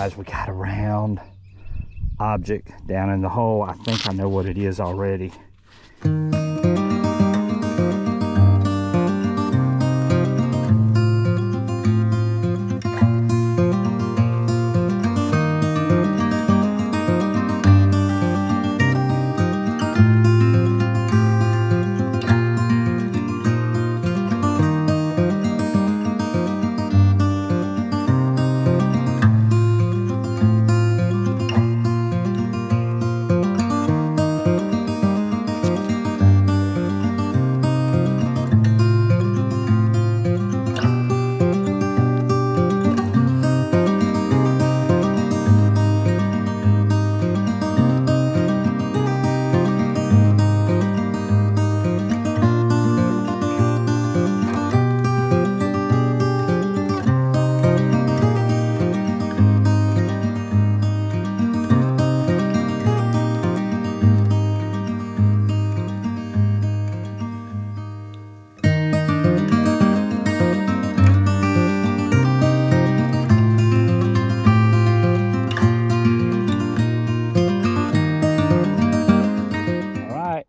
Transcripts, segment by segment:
guys, we got a round object down in the hole. I think I know what it is already.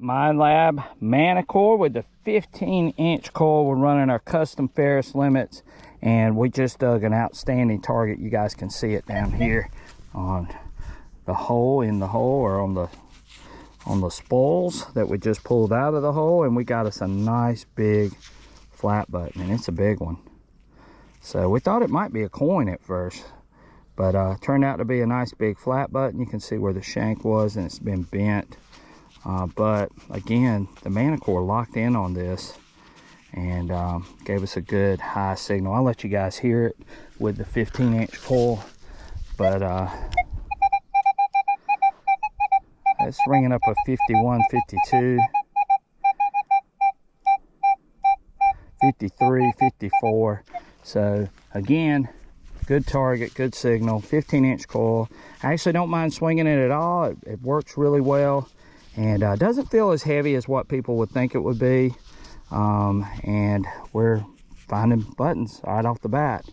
Minelab Manticore with the 15-inch coil. We're running our custom Ferris limits, and we just dug an outstanding target. You guys can see it down here on the hole, in the hole, or on the spoils that we just pulled out of the hole, and we got us a nice big flat button, and it's a big one. So we thought it might be a coin at first, but turned out to be a nice big flat button. You can see where the shank was, and it's been bent. But again, the Manticore locked in on this and gave us a good high signal. I'll let you guys hear it with the 15-inch coil, but it's ringing up a 51, 52, 53, 54. So again, good target, good signal, 15-inch coil. I actually don't mind swinging it at all. It works really well. And doesn't feel as heavy as what people would think it would be. And we're finding buttons right off the bat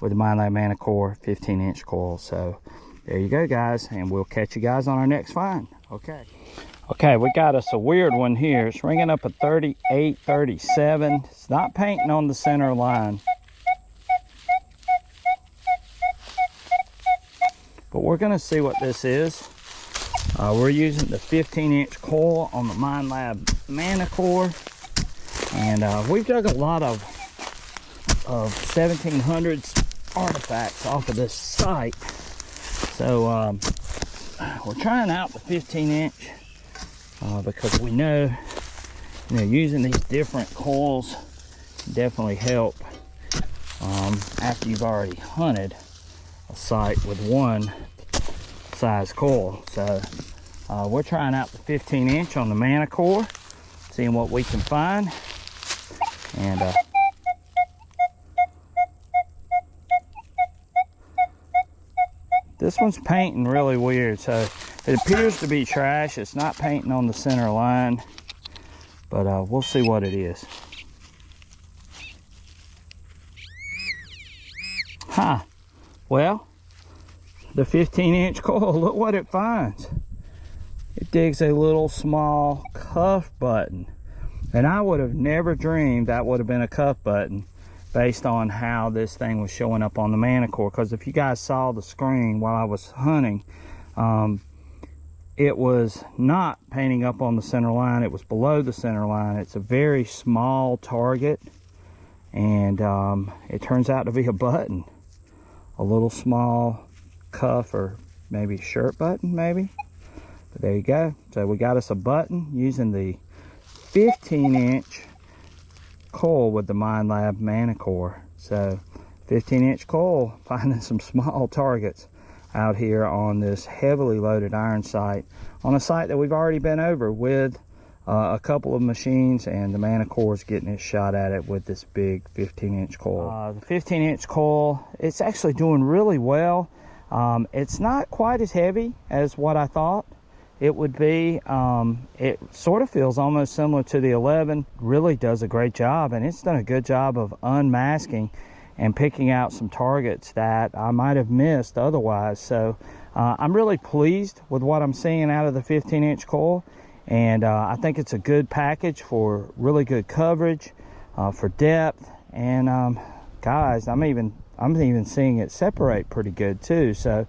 with the Minelab Manticore 15-inch coil. So there you go, guys, and we'll catch you guys on our next find. Okay, we got us a weird one here. It's ringing up a 38, 37. It's not painting on the center line, but we're gonna see what this is. We're using the 15-inch coil on the Minelab Manticore, and we've dug a lot of 1700's artifacts off of this site. So we're trying out the 15-inch because we know, using these different coils definitely help after you've already hunted a site with one size coil. So we're trying out the 15-inch on the Manticore, seeing what we can find. And this one's painting really weird, so it appears to be trash. It's not painting on the center line, but we'll see what it is. Well, the 15-inch coil, look what it finds. It digs a little small cuff button, and I would have never dreamed that would have been a cuff button based on how this thing was showing up on the Manticore. Because if you guys saw the screen while I was hunting, it was not painting up on the center line. It was below the center line. It's a very small target, and it turns out to be a button, a little small cuff or maybe shirt button, maybe. But there you go. So we got us a button using the 15-inch coil with the Minelab Manticore. So 15-inch coil, finding some small targets out here on this heavily loaded iron site, on a site that we've already been over with a couple of machines, and the Manticore's getting its shot at it with this big 15-inch coil. The 15-inch coil, it's actually doing really well. It's not quite as heavy as what I thought it would be. It sort of feels almost similar to the 11. Really does a great job, and it's done a good job of unmasking. and picking out some targets that I might have missed otherwise. So I'm really pleased with what I'm seeing out of the 15-inch coil, and I think it's a good package for really good coverage, for depth, and guys, I'm even seeing it separate pretty good too. So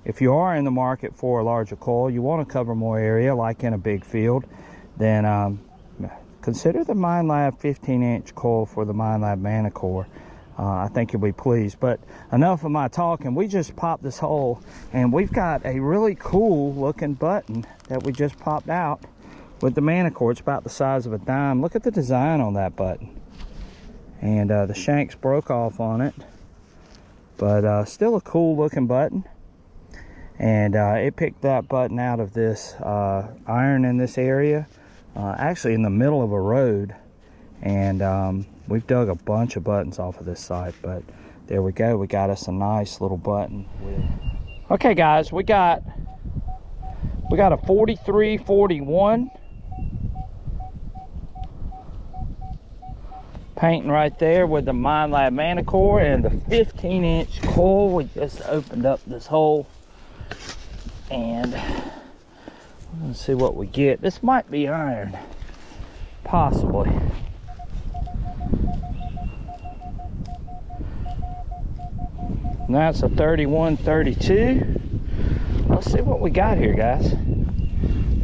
if you are in the market for a larger coil, you want to cover more area like in a big field, then consider the Minelab 15-inch coil for the Minelab Manticore. I think you'll be pleased. But enough of my talking. We just popped this hole, and we've got a really cool looking button that we just popped out with the Manticore. It's about the size of a dime. Look at the design on that button. And the shanks broke off on it, but still a cool looking button. And it picked that button out of this iron in this area, actually in the middle of a road. And we've dug a bunch of buttons off of this site, but there we go. We got us a nice little button. Okay guys, we got a 4341 painting right there with the Minelab Manticore and the 15-inch coil. We just opened up this hole, and let's see what we get. This might be iron, possibly. That's a 3132. Let's see what we got here, guys.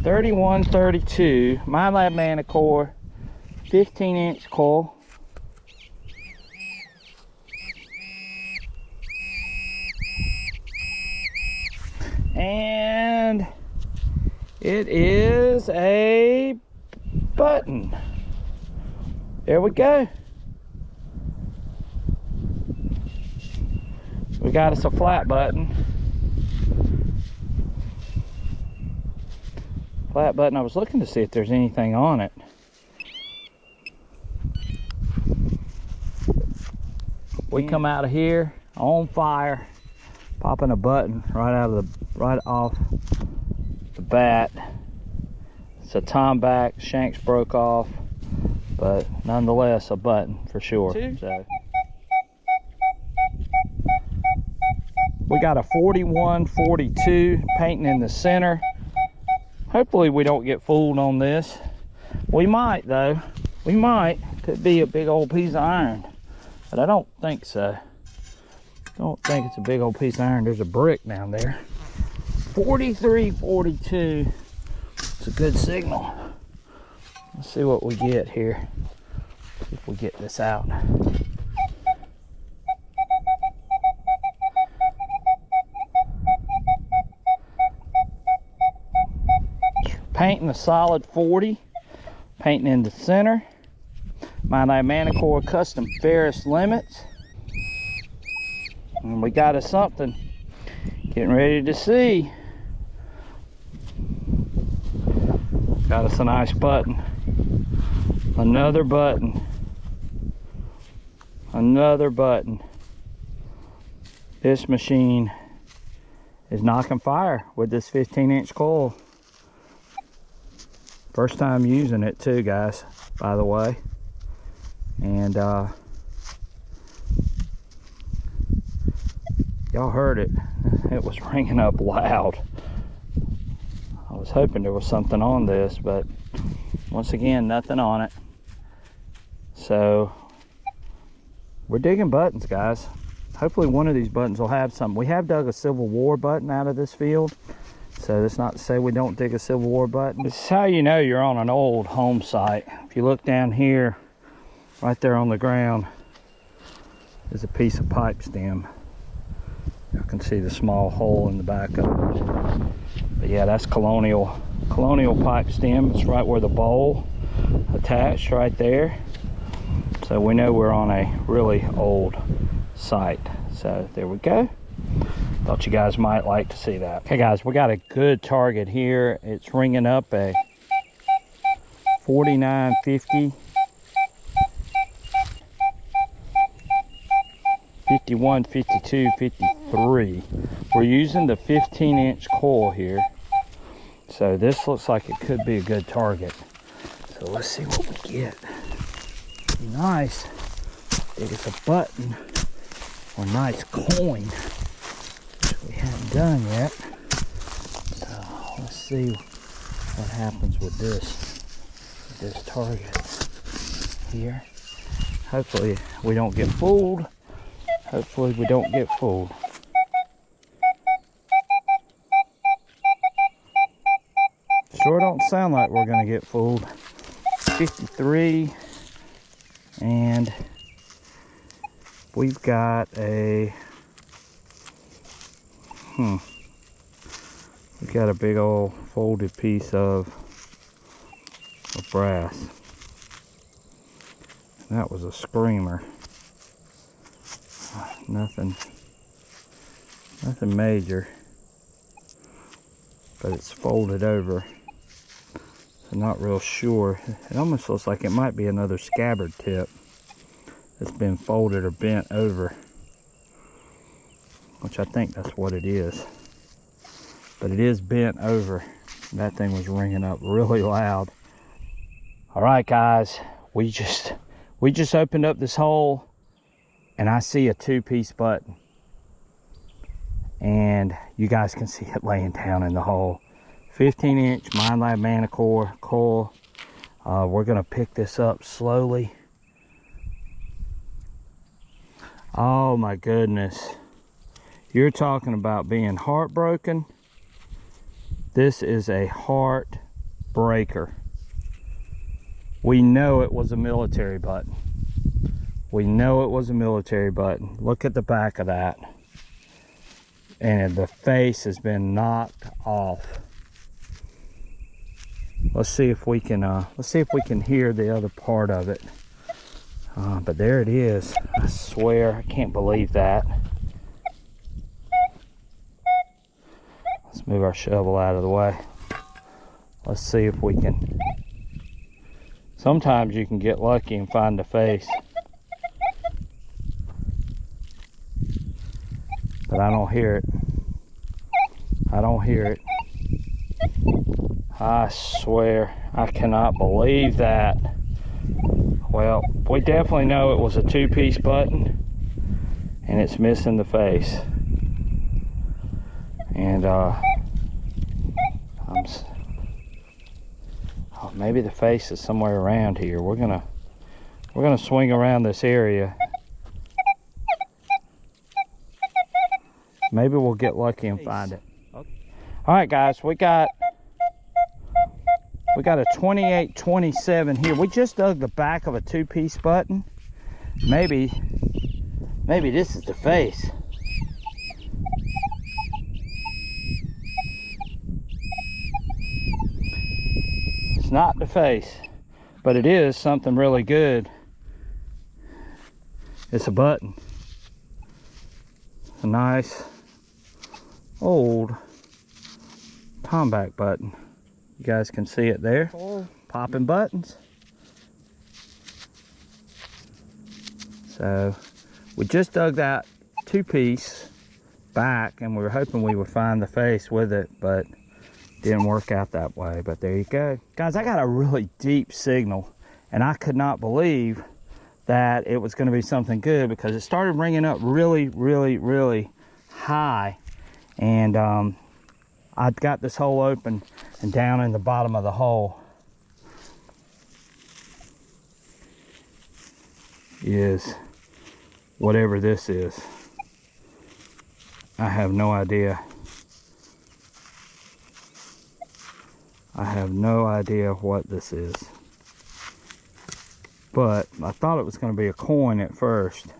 3132 Minelab Manticore, 15-inch coil. And it is a button. There we go. We got us a flat button. Flat button. I was looking to see if there's anything on it. We come out of here on fire, popping a button right off the bat. It's a tom back, shanks broke off, but nonetheless a button for sure. So we got a 4142 painting in the center. Hopefully we don't get fooled on this. We might though. We might. Could be a big old piece of iron, but I don't think so. Don't think it's a big old piece of iron. There's a brick down there. 4342. It's a good signal. Let's see what we get here. See if we get this out. Painting a solid 40. Painting in the center. Minelab Manticore custom ferrous limits. And we got us something. Getting ready to see. Got us a nice button. Another button. Another button. This machine is knocking fire with this 15-inch coil. First time using it too, guys, by the way. And y'all heard it. It was ringing up loud. I was hoping there was something on this, but once again, nothing on it. So we're digging buttons, guys. Hopefully one of these buttons will have something. We have dug a Civil War button out of this field, so that's not to say we don't dig a Civil War button. This is how you know you're on an old home site. If you look down here, right there on the ground, is a piece of pipe stem. You can see the small hole in the back of it. But yeah, that's colonial pipe stem. It's right where the bowl attached right there. So we know we're on a really old site. So there we go. Thought you guys might like to see that. Okay guys, we got a good target here. It's ringing up a 4950. 51, 52, 53. We're using the 15-inch coil here. So this looks like it could be a good target. So let's see what we get. Nice it was a button or nice coin, which we haven't done yet. So let's see what happens with this target here. Hopefully we don't get fooled. Hopefully we don't get fooled. Sure don't sound like we're gonna get fooled. 53, and we've got a we've got a big old folded piece of brass. That was a screamer. Nothing major, but it's folded over. I'm not real sure. It almost looks like it might be another scabbard tip that's been folded or bent over, which I think that's what it is. But it is bent over. That thing was ringing up really loud. All right, guys, we just opened up this hole, and I see a two-piece button, and you guys can see it laying down in the hole. 15-inch Minelab Manticore Coil. We're gonna pick this up slowly. Oh my goodness, you're talking about being heartbroken. This is a heartbreaker. We know it was a military button. We know it was a military button. Look at the back of that, and the face has been knocked off. Let's see if we can hear the other part of it. But there it is. I swear, I can't believe that. Let's move our shovel out of the way. Let's see if we can. Sometimes you can get lucky and find the face, but I don't hear it. I don't hear it. I swear, I cannot believe that. Well, we definitely know it was a two-piece button, and it's missing the face. And maybe the face is somewhere around here. We're gonna swing around this area. Maybe we'll get lucky and find it. All right, guys, we got a 2827 here. We just dug the back of a two-piece button. Maybe this is the face. It's not the face, but it is something really good. It's a button. It's a nice old Tomback button. You guys can see it there. Popping buttons. So we just dug that two-piece back, and we were hoping we would find the face with it, but didn't work out that way. But there you go. Guys, I got a really deep signal, and I could not believe that it was going to be something good, because it started ringing up really, really, really high. And I'd got this hole open, and down in the bottom of the hole is whatever this is. I have no idea. I have no idea what this is. But I thought it was going to be a coin at first.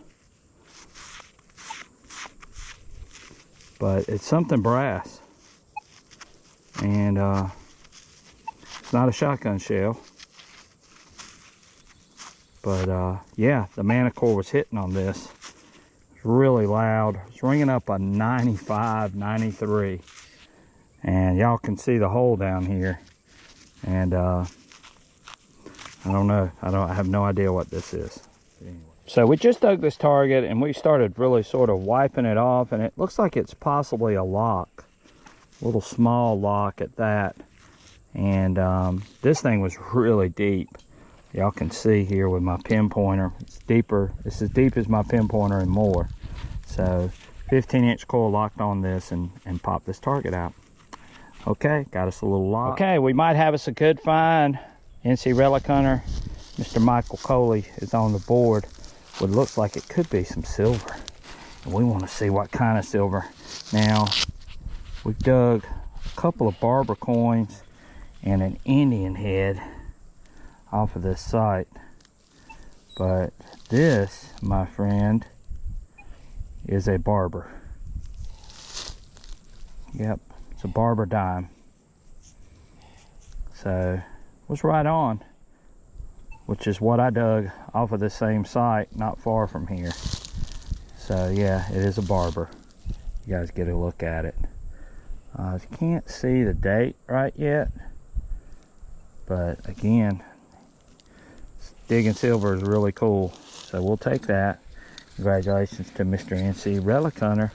But it's something brass. And it's not a shotgun shell. But yeah, the Manticore was hitting on this. It's really loud. It's ringing up a 95, 93. And y'all can see the hole down here. And I don't know. I have no idea what this is. Anyway. So we just dug this target, and we started really sort of wiping it off, and it looks like it's possibly a lock. A little small lock at that. And this thing was really deep. Y'all can see here with my pin pointer, it's deeper. It's as deep as my pin pointer and more. So 15-inch coil locked on this and pop this target out. Okay, got us a little lock. Okay, we might have us a good find. NC Relic Hunter, Mr. Michael Coley is on the board. What looks like it could be some silver. And we want to see what kind of silver. Now, we've dug a couple of Barber coins and an Indian head off of this site, but this, my friend, is a Barber. Yep, it's a Barber dime. So was right on, which is what I dug off of the same site not far from here. So yeah, it is a Barber. You guys get a look at it. You can't see the date right yet, but again, digging silver is really cool, so we'll take that. Congratulations to Mr. NC Relic Hunter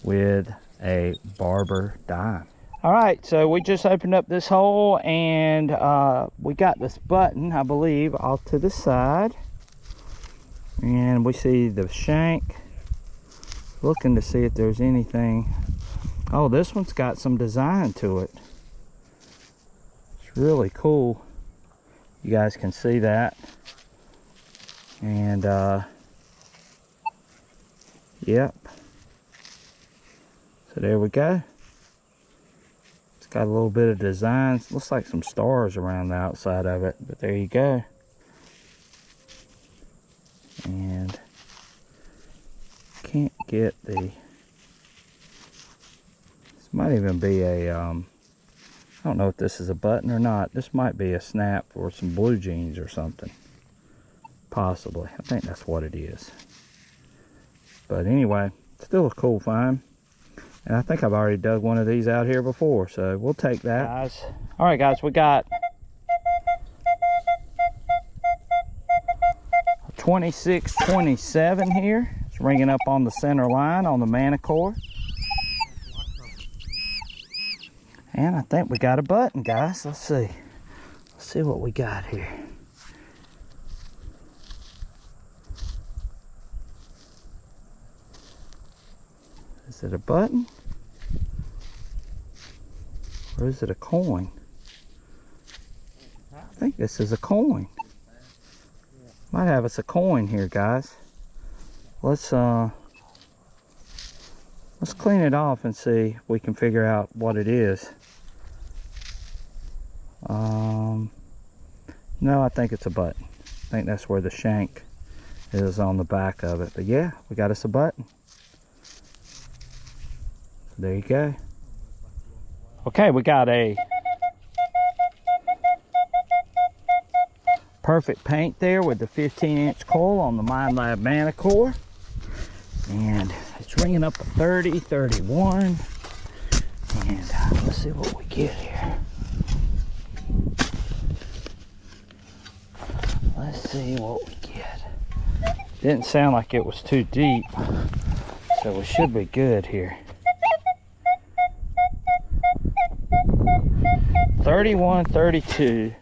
with a Barber dime. All right, so we just opened up this hole and we got this button, I believe, off to the side, and we see the shank. Looking to see if there's anything. Oh, this one's got some design to it. It's really cool. You guys can see that. And yep, so there we go. It's got a little bit of design. It looks like some stars around the outside of it, but there you go. And can't get the, this might even be a I don't know if this is a button or not. This might be a snap or some blue jeans or something. Possibly. I think that's what it is. But anyway, still a cool find. And I think I've already dug one of these out here before, so we'll take that. Guys. All right, guys, we got 2627 here. It's ringing up on the center line on the Manticore. And I think we got a button, guys. Let's see. Let's see what we got here. Is it a button? Or is it a coin? I think this is a coin. Might have us a coin here, guys. Let's clean it off and see if we can figure out what it is. No, I think it's a button. I think that's where the shank is on the back of it. But yeah, we got us a button. So there you go. Okay, we got a perfect paint there with the 15-inch coil on the Minelab Manticore. And it's ringing up a 30, 31. And let's see what we get here. Let's see what we get. Didn't sound like it was too deep, so we should be good here. 31, 32.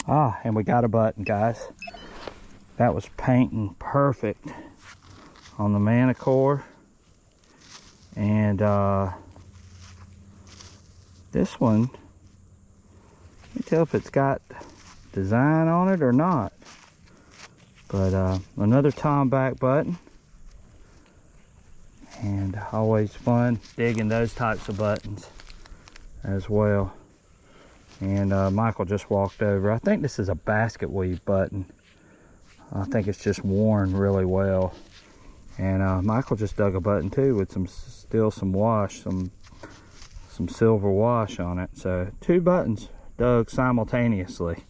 Ah, and we got a button, guys. That was painting perfect on the Manticore. And this one, you can tell if it's got design on it or not. But another Tomback button. And always fun digging those types of buttons as well. And Michael just walked over. I think this is a basket weave button. I think it's just worn really well. And Michael just dug a button too with some wash, some silver wash on it. So 2 buttons dug simultaneously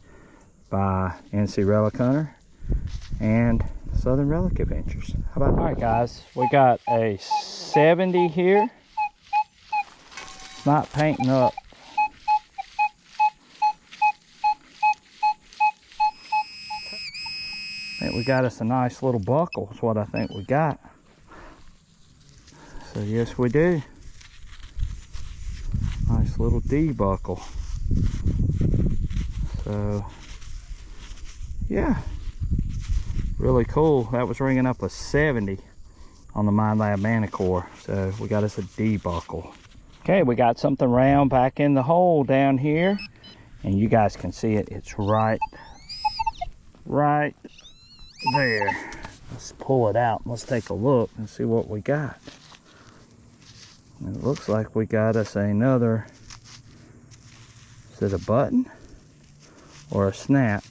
by NC Relic Hunter and Southern Relic Adventures. How about that? All right, guys, we got a 70 here. It's not painting up. I think we got us a nice little buckle is what I think we got. So yes, we do. Nice little D buckle. So yeah, really cool. That was ringing up a 70 on the Minelab Manticore. So we got us a D buckle. Okay, we got something round back in the hole down here, and you guys can see it. It's right there. Let's pull it out. Let's take a look and see what we got. It looks like we got us another, is it a button or a snap?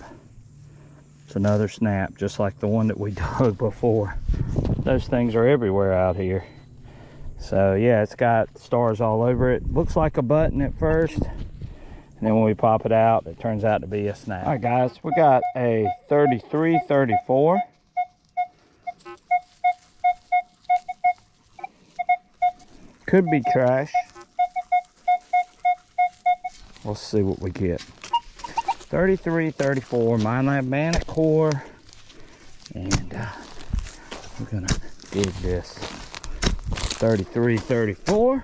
It's another snap, just like the one that we dug before. Those things are everywhere out here. So yeah, it's got stars all over it. Looks like a button at first, and then when we pop it out, it turns out to be a snap. All right guys, we got a 33-34. Could be trash. Let's see what we get. 33-34 Minelab Manticore, and we're gonna dig this. 33-34,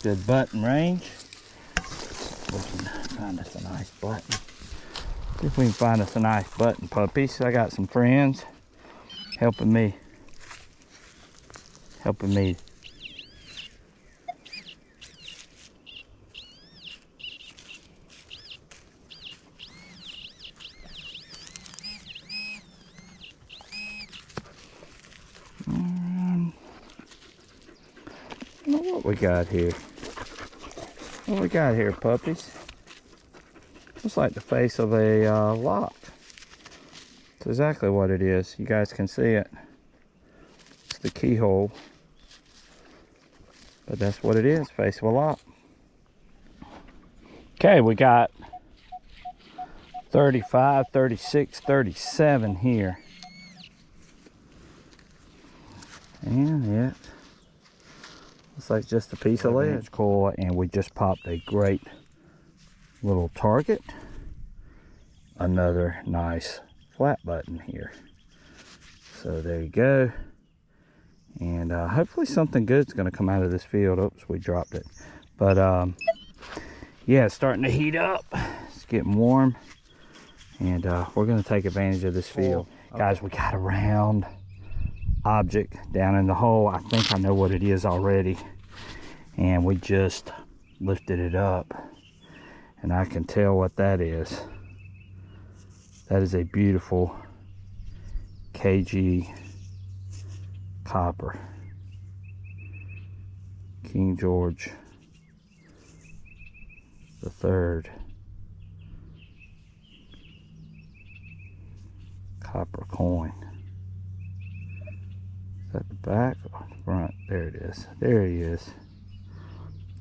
good button range. We can find us a nice button. See if we can find us a nice button, puppies. I got some friends helping me. What we got here? What we got here, puppies? Looks like the face of a lock. That's exactly what it is. You guys can see it. It's the keyhole. But that's what it is, face of a lock. Okay, we got 35, 36, 37 here. And it looks like just a piece of lead. Cool, and we just popped a great little target. Another nice flat button here. So there you go. And hopefully something good's gonna come out of this field. Oops, we dropped it. But yeah, it's starting to heat up. It's getting warm. And we're gonna take advantage of this field. Guys, we got a round object down in the hole. I think I know what it is already, and we just lifted it up, and I can tell what that is. That is a beautiful KG copper, King George the Third copper coin. Is that the back or the front? There it is. There he is.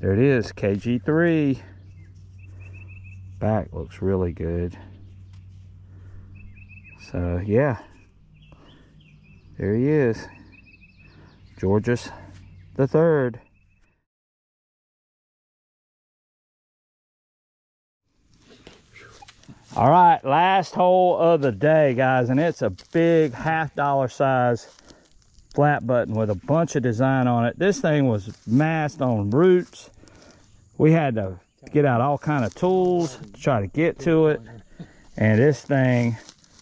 There it is, KG3. Back looks really good. So yeah, there he is, Georges the Third. All right, last hole of the day, guys, and it's a big $half size flat button with a bunch of design on it. This thing was masked on roots. We had to get out all kind of tools to try to get to it, and this thing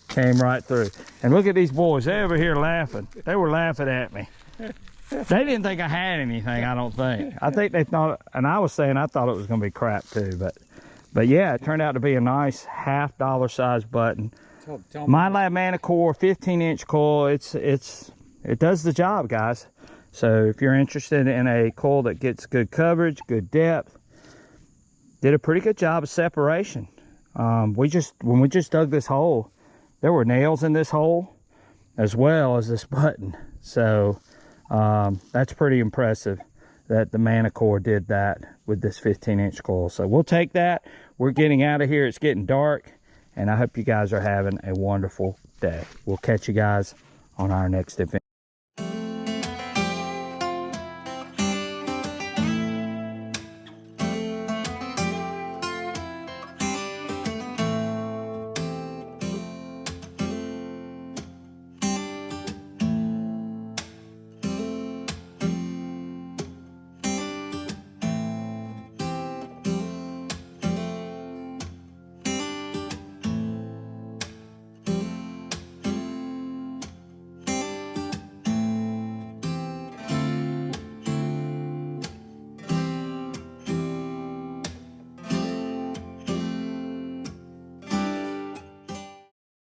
came right through. And look at these boys, they're over here laughing. They were laughing at me. They didn't think I had anything, I don't think. I think they thought, and I was saying I thought it was gonna be crap too, but yeah, it turned out to be a nice $half size button. Minelab Manticore 15-inch coil. It does the job, guys. So if you're interested in a coil that gets good coverage, good depth, did a pretty good job of separation. When we just dug this hole, there were nails in this hole as well as this button. So that's pretty impressive that the Manticore did that with this 15-inch coil. So we'll take that. We're getting out of here. It's getting dark, and I hope you guys are having a wonderful day. We'll catch you guys on our next event.